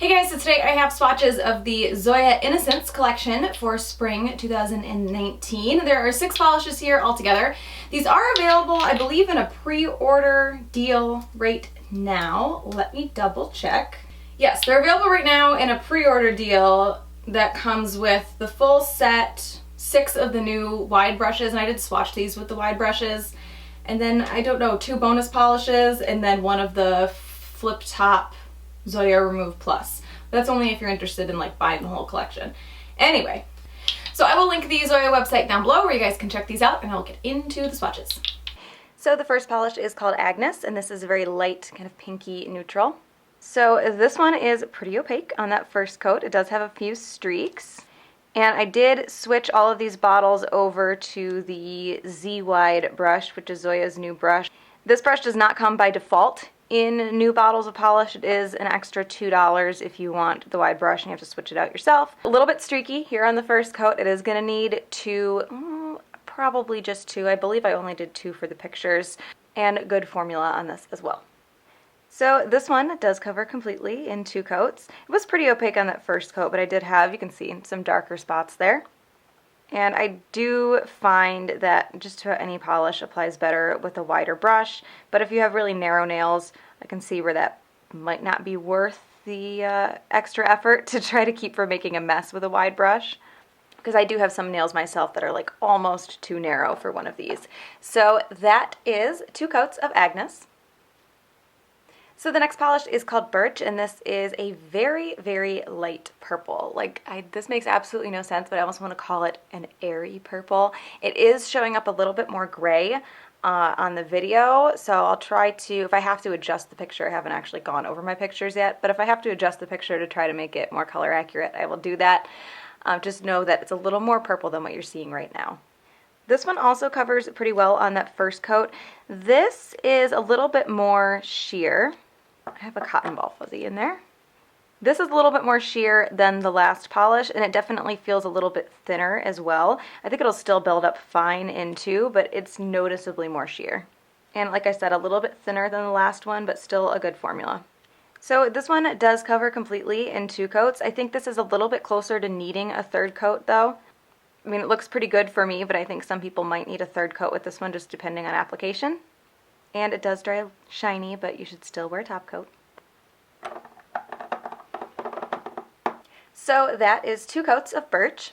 Hey guys, so today I have swatches of the Zoya Innocence collection for spring 2019. There are 6 polishes here altogether. These are available, I believe, in a pre-order deal right now. Let me double check. Yes, they're available right now in a pre-order deal that comes with the full set, 6 of the new wide brushes, and I did swatch these with the wide brushes. And then, I don't know, 2 bonus polishes, and then 1 of the flip top Zoya Remove Plus. That's only if you're interested in like buying the whole collection. Anyway, so I will link the Zoya website down below where you guys can check these out, and I'll get into the swatches. So the first polish is called Agnes, and this is a very light, kind of pinky neutral. So this one is pretty opaque on that first coat. It does have a few streaks. And I did switch all of these bottles over to the Z-Wide brush, which is Zoya's new brush. This brush does not come by default in new bottles of polish. It is an extra $2 if you want the wide brush and you have to switch it out yourself. A little bit streaky here on the first coat. It is going to need 2, probably just 2. I believe I only did 2 for the pictures, and good formula on this as well. So this one does cover completely in 2 coats. It was pretty opaque on that first coat, but I did have, you can see, some darker spots there. And I do find that just about any polish applies better with a wider brush, but if you have really narrow nails, I can see where that might not be worth the extra effort to try to keep from making a mess with a wide brush, because I do have some nails myself that are like almost too narrow for one of these. So that is 2 coats of Agnes. So the next polish is called Birch, and this is a very, very light purple. This makes absolutely no sense, but I almost want to call it an airy purple. It is showing up a little bit more gray on the video, so I'll try to, if I have to adjust the picture, I haven't actually gone over my pictures yet, but if I have to adjust the picture to try to make it more color accurate, I will do that. Just know that it's a little more purple than what you're seeing right now. This one also covers pretty well on that first coat. This is a little bit more sheer. I have a cotton ball fuzzy in there. This is a little bit more sheer than the last polish, and it definitely feels a little bit thinner as well. I think it'll still build up fine in 2, but it's noticeably more sheer. And like I said, a little bit thinner than the last one, but still a good formula. So this one does cover completely in 2 coats. I think this is a little bit closer to needing a 3rd coat though. I mean, it looks pretty good for me, but I think some people might need a 3rd coat with this one, just depending on application. And it does dry shiny, but you should still wear a top coat. So that is 2 coats of Birch.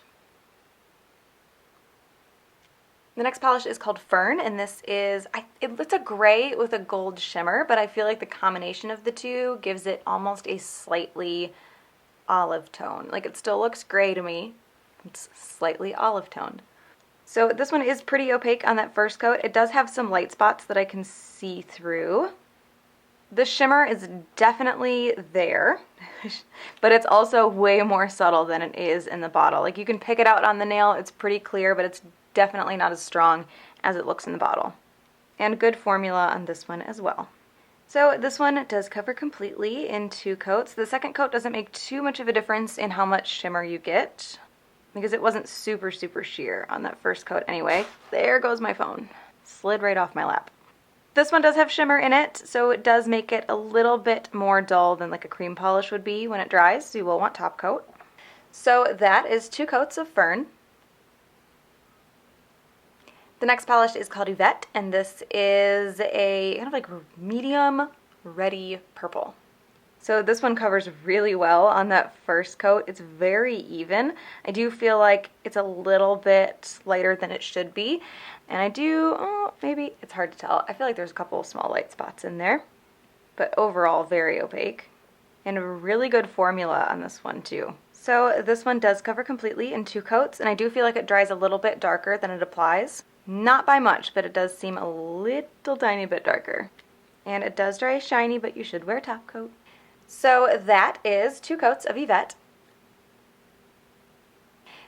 The next polish is called Fern, and this is, it's a gray with a gold shimmer, but I feel like the combination of the 2 gives it almost a slightly olive tone. Like, it still looks gray to me. It's slightly olive toned. So this one is pretty opaque on that first coat. It does have some light spots that I can see through. The shimmer is definitely there, but it's also way more subtle than it is in the bottle. Like, you can pick it out on the nail, it's pretty clear, but it's definitely not as strong as it looks in the bottle. And good formula on this one as well. So this one does cover completely in 2 coats. The second coat doesn't make too much of a difference in how much shimmer you get, because it wasn't super, super sheer on that first coat anyway. There goes my phone. Slid right off my lap. This one does have shimmer in it, so it does make it a little bit more dull than like a cream polish would be when it dries, so you will want top coat. So that is 2 coats of Fern. The next polish is called Evette, and this is a kind of like medium reddy purple. So this one covers really well on that first coat. It's very even. I do feel like it's a little bit lighter than it should be. And I do, maybe, it's hard to tell. I feel like there's a couple of small light spots in there. But overall, very opaque. And a really good formula on this one too. So this one does cover completely in 2 coats. And I do feel like it dries a little bit darker than it applies. Not by much, but it does seem a little tiny bit darker. And it does dry shiny, but you should wear a top coat. So that is 2 coats of Evette.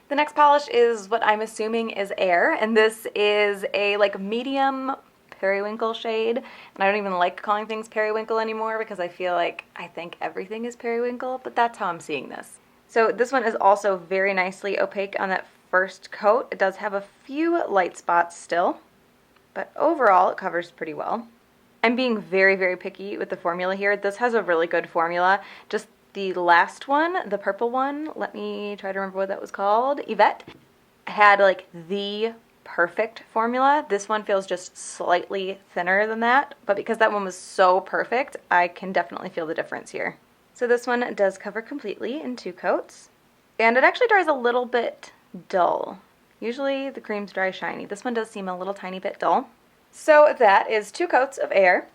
The next polish is what I'm assuming is Aire, and this is a like medium periwinkle shade. And I don't even like calling things periwinkle anymore because I feel like I think everything is periwinkle, but that's how I'm seeing this. So this one is also very nicely opaque on that first coat. It does have a few light spots still, but overall it covers pretty well. I'm being very, very picky with the formula here. This has a really good formula. Just The last one, the purple one, let me try to remember what that was called, Evette, had like the perfect formula. This one feels just slightly thinner than that, but because that one was so perfect, I can definitely feel the difference here. So this one does cover completely in 2 coats, and it actually dries a little bit dull. Usually the creams dry shiny. This one does seem a little tiny bit dull. So that is 2 coats of Aire.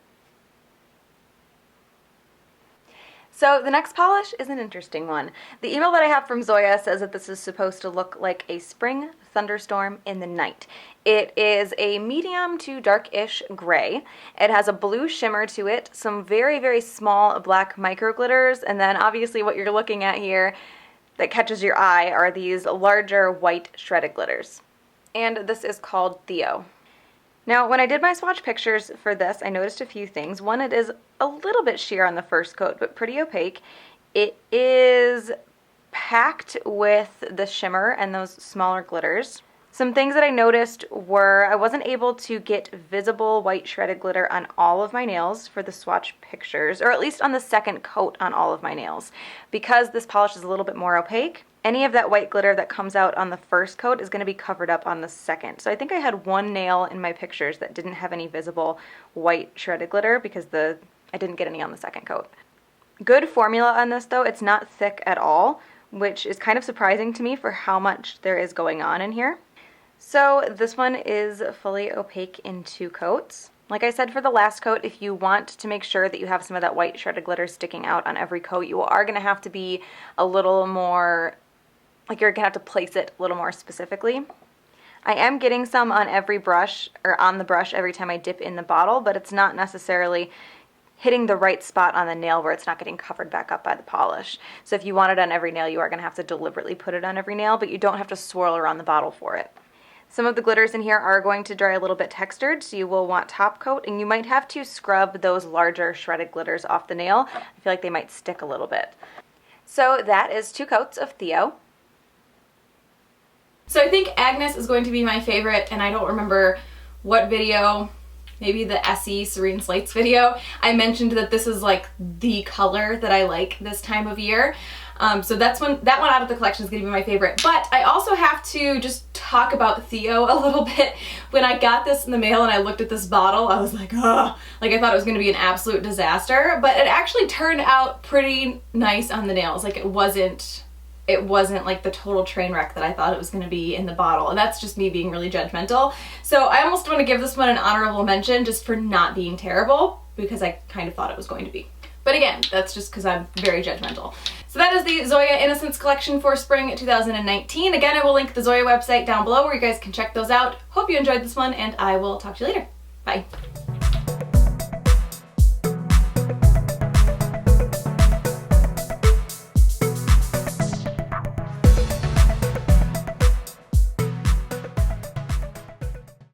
So the next polish is an interesting one. The email that I have from Zoya says that this is supposed to look like a spring thunderstorm in the night. It is a medium to dark-ish gray. It has a blue shimmer to it, some very, very small black micro glitters, and then obviously what you're looking at here that catches your eye are these larger white shredded glitters. And this is called Theo. Now, when I did my swatch pictures for this, I noticed a few things. One, it is a little bit sheer on the first coat, but pretty opaque. It is packed with the shimmer and those smaller glitters. Some things that I noticed were I wasn't able to get visible white shredded glitter on all of my nails for the swatch pictures, or at least on the second coat on all of my nails. Because this polish is a little bit more opaque, any of that white glitter that comes out on the first coat is going to be covered up on the second. So I think I had one nail in my pictures that didn't have any visible white shredded glitter because I didn't get any on the second coat. Good formula on this though. It's not thick at all, which is kind of surprising to me for how much there is going on in here. So this one is fully opaque in 2 coats. Like I said for the last coat, if you want to make sure that you have some of that white shredded glitter sticking out on every coat, you are going to have to be a little more, like you're going to have to place it a little more specifically. I am getting some on every brush, or on the brush every time I dip in the bottle, but it's not necessarily hitting the right spot on the nail where it's not getting covered back up by the polish. So if you want it on every nail, you are going to have to deliberately put it on every nail, but you don't have to swirl around the bottle for it. Some of the glitters in here are going to dry a little bit textured, so you will want top coat, and you might have to scrub those larger shredded glitters off the nail. I feel like they might stick a little bit. So that is 2 coats of Theo. So I think Agnes is going to be my favorite, and I don't remember what video, maybe the SE Serene Slates video, I mentioned that this is like the color that I like this time of year. So that one out of the collection is going to be my favorite. But I also have to just talk about Theo a little bit. When I got this in the mail and I looked at this bottle, I was like, ugh. Like I thought it was going to be an absolute disaster. But it actually turned out pretty nice on the nails. Like it wasn't like the total train wreck that I thought it was going to be in the bottle. And that's just me being really judgmental. So I almost want to give this one an honorable mention just for not being terrible, because I kind of thought it was going to be. But again, that's just because I'm very judgmental. So that is the Zoya Innocence collection for spring 2019. Again, I will link the Zoya website down below where you guys can check those out. Hope you enjoyed this one, and I will talk to you later. Bye.